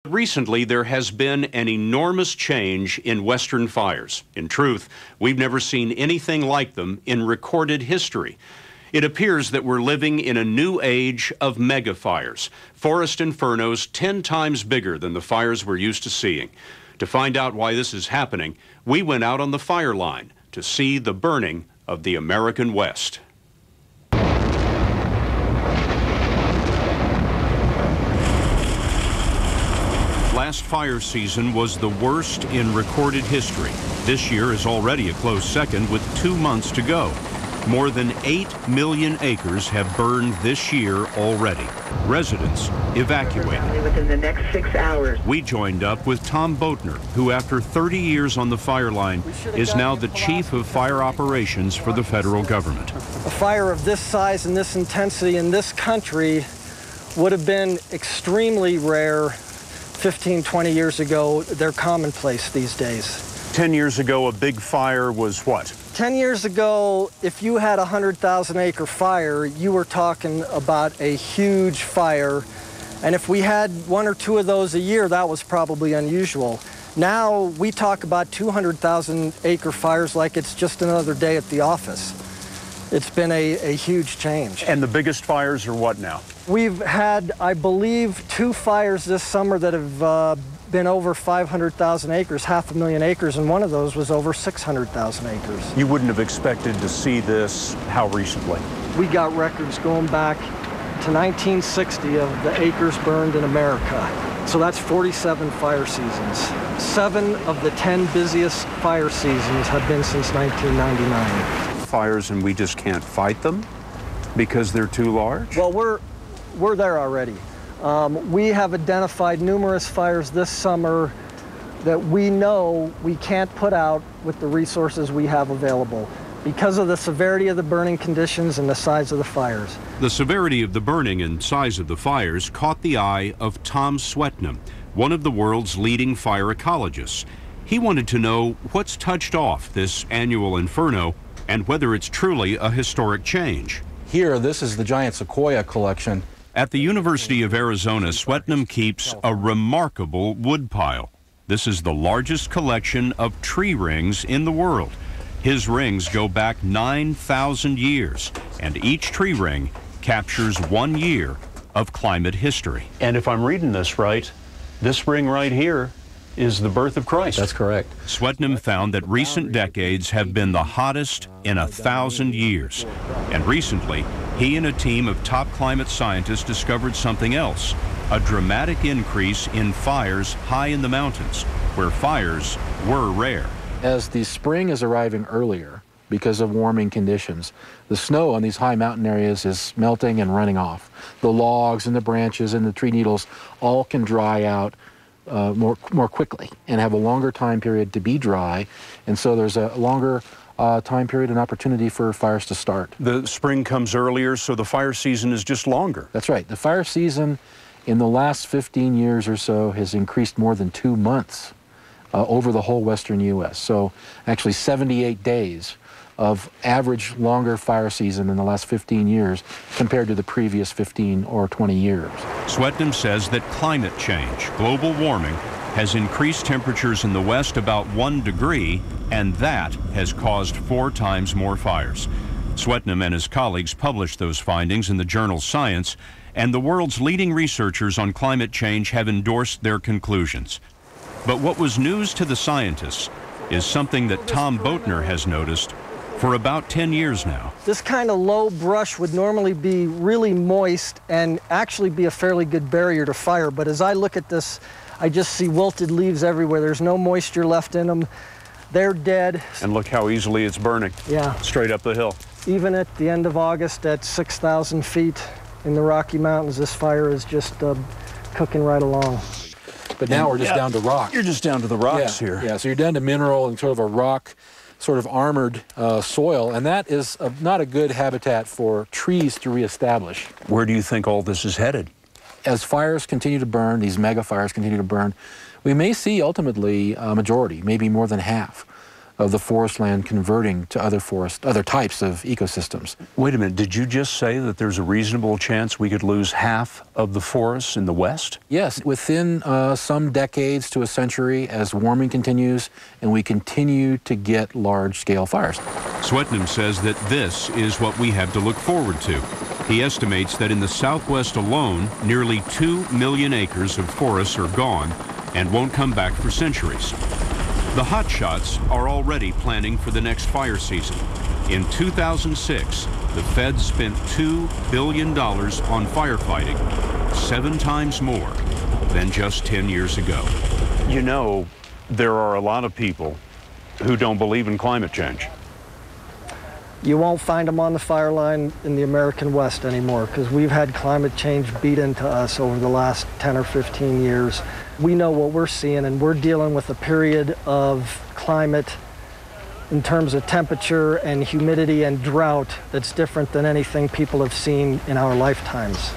Recently, there has been an enormous change in Western fires. In truth, we've never seen anything like them in recorded history. It appears that we're living in a new age of mega fires, forest infernos 10 times bigger than the fires we're used to seeing. To find out why this is happening, we went out on the fire line to see the burning of the American West. Last fire season was the worst in recorded history. This year is already a close second with 2 months to go. More than 8 million acres have burned this year already. Residents evacuated. Within the next 6 hours. We joined up with Tom Boatner, who after 30 years on the fire line is now the chief of fire operations for the federal government. A fire of this size and this intensity in this country would have been extremely rare 15, 20 years ago. They're commonplace these days. 10 years ago, a big fire was what? 10 years ago, if you had a 100,000 acre fire, you were talking about a huge fire. And if we had 1 or 2 of those a year, that was probably unusual. Now we talk about 200,000 acre fires like it's just another day at the office. It's been a huge change. And the biggest fires are what now? We've had, I believe, 2 fires this summer that have been over 500,000 acres, 500,000 acres, and one of those was over 600,000 acres. You wouldn't have expected to see this how recently? We got records going back to 1960 of the acres burned in America. So that's 47 fire seasons. 7 of the 10 busiest fire seasons have been since 1999. Fires and we just can't fight them because they're too large? Well, we're there already. We have identified numerous fires this summer that we know we can't put out with the resources we have available because of the severity of the burning conditions and the size of the fires. The severity of the burning and size of the fires caught the eye of Tom Swetnam, one of the world's leading fire ecologists. He wanted to know what's touched off this annual inferno and whether it's truly a historic change. Here, this is the giant sequoia collection. At the University of Arizona, Swetnam keeps a remarkable woodpile. This is the largest collection of tree rings in the world. His rings go back 9,000 years, and each tree ring captures 1 year of climate history. And if I'm reading this right, this ring right here is the birth of Christ. That's correct. Swetnam found that recent decades have been the hottest in 1,000 years. And recently, he and a team of top climate scientists discovered something else, a dramatic increase in fires high in the mountains, where fires were rare. As the spring is arriving earlier because of warming conditions, the snow on these high mountain areas is melting and running off. The logs and the branches and the tree needles all can dry out more quickly and have a longer time period to be dry, and so there's a longer time period and opportunity for fires to start. The spring comes earlier, so the fire season is just longer. That's right. The fire season in the last 15 years or so has increased more than 2 months over the whole western U.S. So actually 78 days of average longer fire season in the last 15 years compared to the previous 15 or 20 years. Swetnam says that climate change, global warming, has increased temperatures in the West about 1 degree, and that has caused 4 times more fires. Swetnam and his colleagues published those findings in the journal Science, and the world's leading researchers on climate change have endorsed their conclusions. But what was news to the scientists is something that Tom Boatner has noticed for about 10 years now. This kind of low brush would normally be really moist and actually be a fairly good barrier to fire, but as I look at this, I just see wilted leaves everywhere. There's no moisture left in them. They're dead. And look how easily it's burning. Yeah. Straight up the hill. Even at the end of August at 6,000 feet in the Rocky Mountains, this fire is just cooking right along. But now we're just down to rock. You're just down to the rocks here. Yeah, so you're down to mineral and sort of a rock, sort of armored soil, and that is not a good habitat for trees to reestablish. Where do you think all this is headed? As fires continue to burn, these mega fires continue to burn, we may see ultimately a majority, maybe more than half, of the forest land converting to other types of ecosystems. Wait a minute, did you just say that there's a reasonable chance we could lose half of the forests in the West? Yes, within some decades to a century, as warming continues and we continue to get large-scale fires. Swetnam says that this is what we have to look forward to. He estimates that in the Southwest alone, nearly 2 million acres of forests are gone and won't come back for centuries. The hotshots are already planning for the next fire season. In 2006, the feds spent $2 billion on firefighting, 7 times more than just 10 years ago. You know, there are a lot of people who don't believe in climate change. You won't find them on the fire line in the American West anymore because we've had climate change beat into us over the last 10 or 15 years. We know what we're seeing, and we're dealing with a period of climate in terms of temperature and humidity and drought that's different than anything people have seen in our lifetimes.